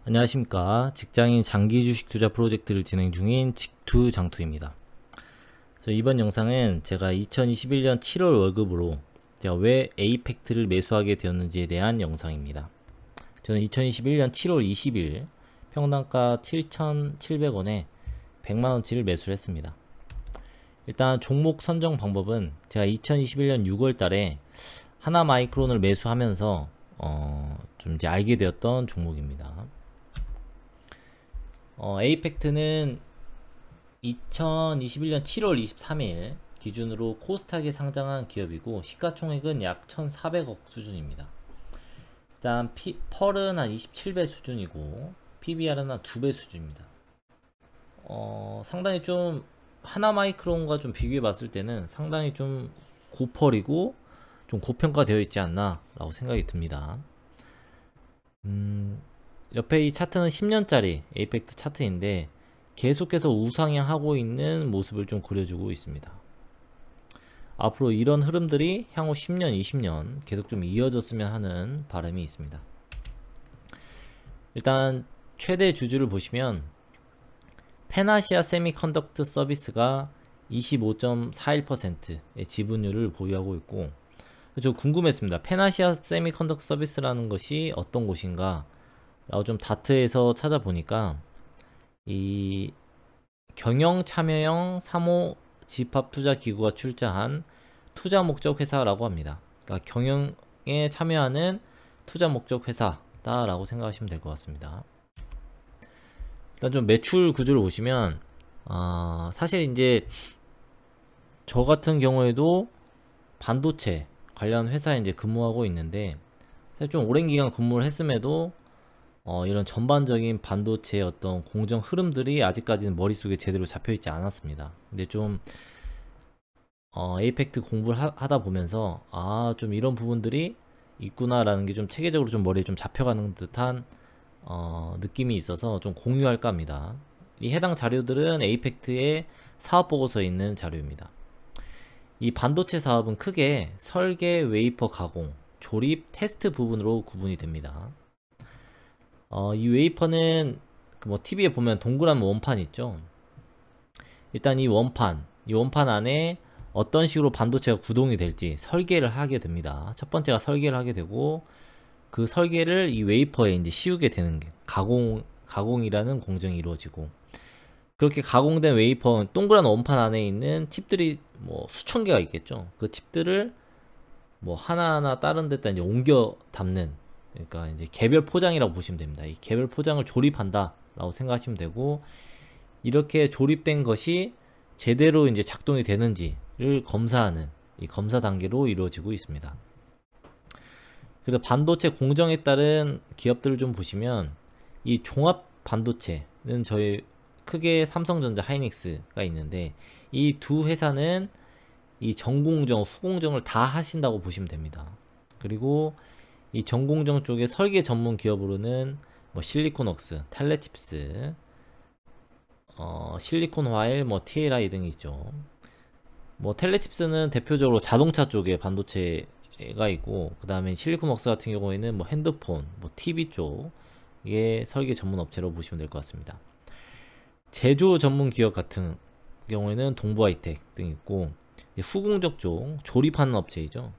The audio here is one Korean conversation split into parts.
안녕하십니까. 직장인 장기 주식 투자 프로젝트를 진행 중인 직투장투입니다. 이번 영상은 제가 2021년 7월 월급으로 제가 왜 에이펙트를 매수하게 되었는지에 대한 영상입니다. 저는 2021년 7월 20일 평당가 7,700원에 100만원치를 매수를 했습니다. 일단 종목 선정 방법은 제가 2021년 6월 달에 하나마이크론을 매수하면서 좀 이제 알게 되었던 종목입니다. 에이펙트는 2021년 7월 23일 기준으로 코스닥에 상장한 기업이고 시가총액은 약 1,400억 수준입니다. 일단 펄은 한 27배 수준이고 PBR은 한 2배 수준입니다. 상당히 좀 하나마이크론과 좀 비교해 봤을 때는 상당히 좀 고펄이고 좀 고평가되어 있지 않나 라고 생각이 듭니다. 옆에 이 차트는 10년짜리 에이펙트 차트인데 계속해서 우상향하고 있는 모습을 좀 그려주고 있습니다. 앞으로 이런 흐름들이 향후 10년, 20년 계속 좀 이어졌으면 하는 바람이 있습니다. 일단 최대 주주를 보시면 페나시아 세미컨덕터 서비스가 25.41%의 지분율을 보유하고 있고, 저 궁금했습니다. 페나시아 세미컨덕터 서비스라는 것이 어떤 곳인가 라고 좀 다트에서 찾아보니까 이 경영 참여형 사모 집합 투자 기구가 출자한 투자 목적 회사라고 합니다. 그러니까 경영에 참여하는 투자 목적 회사다라고 생각하시면 될 것 같습니다. 일단 좀 매출 구조를 보시면 사실 이제 저 같은 경우에도 반도체 관련 회사에 이제 근무하고 있는데 사실 좀 오랜 기간 근무를 했음에도 이런 전반적인 반도체의 어떤 공정 흐름들이 아직까지는 머릿속에 제대로 잡혀있지 않았습니다. 근데 좀 에이펙트 공부를 하다 보면서 좀 이런 부분들이 있구나라는 게 좀 체계적으로 좀 머리에 좀 잡혀가는 듯한 느낌이 있어서 좀 공유할까 합니다. 이 해당 자료들은 에이펙트의 사업보고서에 있는 자료입니다. 이 반도체 사업은 크게 설계, 웨이퍼 가공, 조립, 테스트 부분으로 구분이 됩니다. 이 웨이퍼는 뭐 TV에 보면 동그란 원판 있죠. 일단 이 원판 안에 어떤 식으로 반도체가 구동이 될지 설계를 하게 됩니다. 첫 번째가 설계를 하게 되고 그 설계를 이 웨이퍼에 이제 씌우게 되는 게 가공이라는 공정이 이루어지고, 그렇게 가공된 웨이퍼 동그란 원판 안에 있는 칩들이 뭐 수천 개가 있겠죠. 그 칩들을 뭐 하나하나 다른 데다 이제 옮겨 담는, 그러니까 이제 개별 포장이라고 보시면 됩니다. 이 개별 포장을 조립한다 라고 생각하시면 되고, 이렇게 조립된 것이 제대로 이제 작동이 되는지를 검사하는 이 검사 단계로 이루어지고 있습니다. 그래서 반도체 공정에 따른 기업들을 좀 보시면 이 종합 반도체는 저희 크게 삼성전자, 하이닉스가 있는데 이 두 회사는 이 전공정, 후공정을 다 하신다고 보시면 됩니다. 그리고 이 전공정 쪽에 설계 전문 기업으로는 뭐 실리콘웍스, 텔레칩스, 실리콘화일, 뭐 TLI 등이 있죠. 뭐 텔레칩스는 대표적으로 자동차 쪽에 반도체가 있고, 그 다음에 실리콘웍스 같은 경우에는 뭐 핸드폰, 뭐 TV 쪽의 설계 전문 업체로 보시면 될 것 같습니다. 제조 전문 기업 같은 경우에는 동부하이텍 등 있고, 후공정 쪽 조립하는 업체이죠.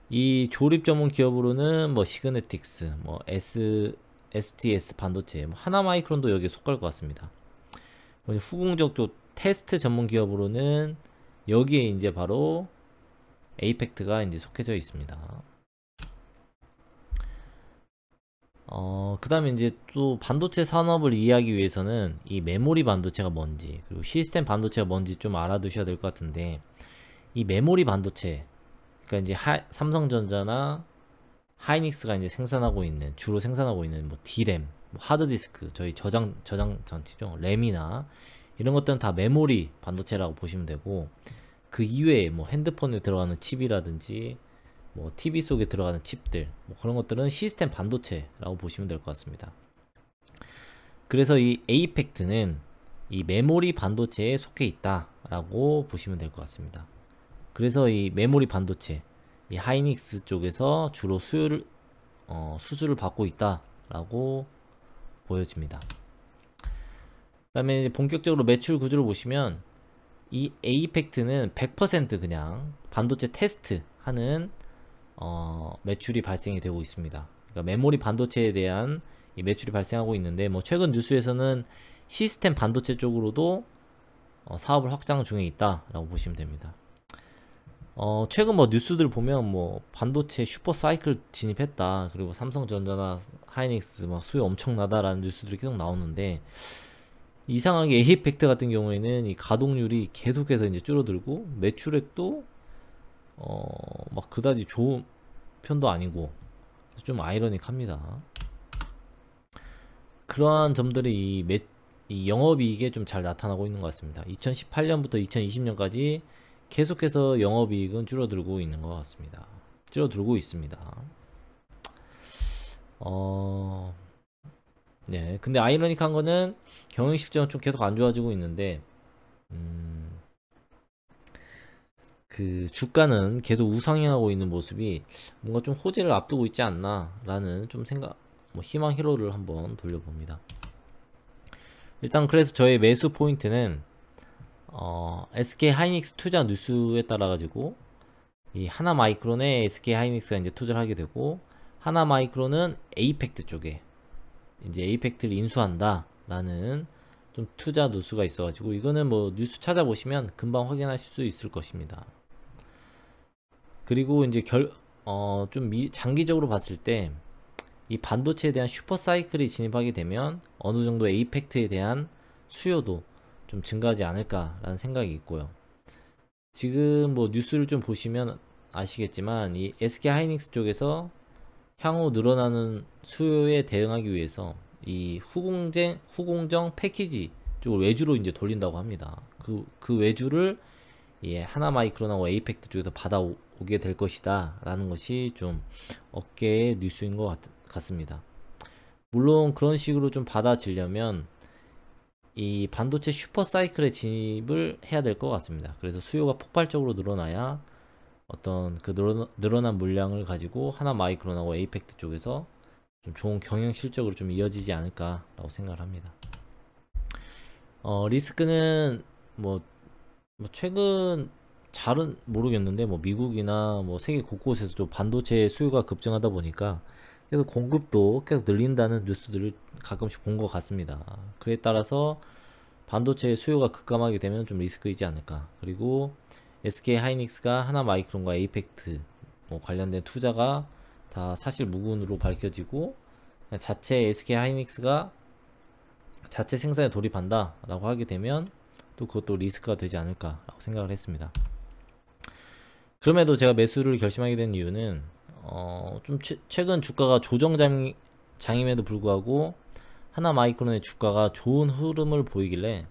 이 조립 전문 기업으로는 뭐 시그네틱스, 뭐 STS 반도체, 뭐 하나마이크론도 여기에 속할 것 같습니다. 후공정 쪽 테스트 전문 기업으로는 여기에 이제 바로 에이펙트가 이제 속해져 있습니다. 그 다음에 이제 또 반도체 산업을 이해하기 위해서는 이 메모리 반도체가 뭔지, 그리고 시스템 반도체가 뭔지 좀 알아두셔야 될 것 같은데, 이 메모리 반도체, 그러니까 이제 삼성전자나 하이닉스가 이제 주로 생산하고 있는 뭐 D램, 뭐 하드디스크, 저희 저장 장치죠. 램이나 이런 것들은 다 메모리 반도체라고 보시면 되고, 그 이외에 뭐 핸드폰에 들어가는 칩이라든지 뭐 TV 속에 들어가는 칩들, 뭐 그런 것들은 시스템 반도체라고 보시면 될 것 같습니다. 그래서 이 에이펙트는 이 메모리 반도체에 속해 있다라고 보시면 될 것 같습니다. 그래서 이 메모리 반도체, 이 하이닉스 쪽에서 주로 수주를 받고 있다라고 보여집니다. 그다음에 이제 본격적으로 매출 구조를 보시면 이 에이펙트는 100% 그냥 반도체 테스트 하는 매출이 발생이 되고 있습니다. 그러니까 메모리 반도체에 대한 이 매출이 발생하고 있는데, 뭐 최근 뉴스에서는 시스템 반도체 쪽으로도 사업을 확장 중에 있다라고 보시면 됩니다. 최근 뭐 뉴스들 보면 뭐 반도체 슈퍼 사이클 진입했다, 그리고 삼성전자나 하이닉스 막 수요 엄청나다라는 뉴스들이 계속 나오는데, 이상하게 에이펙트 같은 경우에는 이 가동률이 계속해서 이제 줄어들고 매출액도 막 그다지 좋은 편도 아니고 좀 아이러닉합니다. 그러한 점들이 이 영업이익에 좀 잘 나타나고 있는 것 같습니다. 2018년부터 2020년까지 계속해서 영업이익은 줄어들고 있는 것 같습니다. 줄어들고 있습니다. 네, 근데 아이러닉한 거는 경영 실적은 좀 계속 안 좋아지고 있는데, 그 주가는 계속 우상향하고 있는 모습이 뭔가 좀 호재를 앞두고 있지 않나 라는 좀 희망 히로를 한번 돌려봅니다. 일단 그래서 저의 매수 포인트는 SK 하이닉스 투자 뉴스에 따라 가지고 이 하나마이크론에 SK 하이닉스가 이제 투자를 하게 되고, 하나마이크론은 에이펙트 쪽에 이제 에이펙트를 인수한다 라는 좀 투자 뉴스가 있어 가지고, 이거는 뭐 뉴스 찾아보시면 금방 확인하실 수 있을 것입니다. 그리고 이제 좀 장기적으로 봤을 때 이 반도체에 대한 슈퍼 사이클이 진입하게 되면 어느 정도 에이펙트에 대한 수요도 좀 증가하지 않을까라는 생각이 있고요. 지금 뭐 뉴스를 좀 보시면 아시겠지만 이 SK 하이닉스 쪽에서 향후 늘어나는 수요에 대응하기 위해서 이 후공정 패키지 쪽을 외주로 이제 돌린다고 합니다. 그 외주를 하나마이크론하고 에이펙트 쪽에서 받아오게 될 것이다 라는 것이 좀 어깨의 뉴스인 것 같습니다. 물론 그런 식으로 좀 받아지려면 이 반도체 슈퍼 사이클에 진입을 해야 될 것 같습니다. 그래서 수요가 폭발적으로 늘어나야 어떤 그 늘어난 물량을 가지고 하나마이크론하고 에이펙트 쪽에서 좀 좋은 경영 실적으로 좀 이어지지 않을까라고 생각을 합니다. 리스크는 뭐 최근 잘은 모르겠는데 뭐 미국이나 뭐 세계 곳곳에서 좀 반도체 수요가 급증하다 보니까 계속 공급도 계속 늘린다는 뉴스들을 가끔씩 본 것 같습니다. 그에 따라서 반도체 수요가 급감하게 되면 좀 리스크이지 않을까. 그리고 SK 하이닉스가 하나마이크론과 에이펙트 뭐 관련된 투자가 다 사실 무근으로 밝혀지고 자체 SK 하이닉스가 자체 생산에 돌입한다 라고 하게 되면 또 그것도 리스크가 되지 않을까 라고 생각을 했습니다. 그럼에도 제가 매수를 결심하게 된 이유는 좀 최근 주가가 조정장임에도 불구하고 하나마이크론의 주가가 좋은 흐름을 보이길래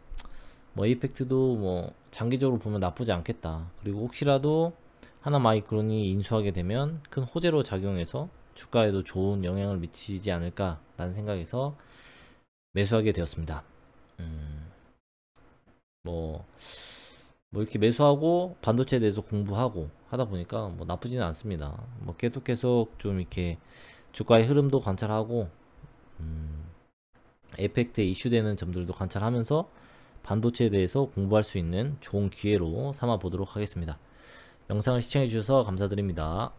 뭐 에이펙트도 뭐 장기적으로 보면 나쁘지 않겠다. 그리고 혹시라도 하나마이크론이 인수하게 되면 큰 호재로 작용해서 주가에도 좋은 영향을 미치지 않을까 라는 생각에서 매수하게 되었습니다. 뭐 이렇게 매수하고 반도체에 대해서 공부하고 하다 보니까 뭐 나쁘지는 않습니다. 뭐 계속 좀 이렇게 주가의 흐름도 관찰하고 에이펙트에 이슈되는 점들도 관찰하면서 반도체에 대해서 공부할 수 있는 좋은 기회로 삼아 보도록 하겠습니다. 영상을 시청해 주셔서 감사드립니다.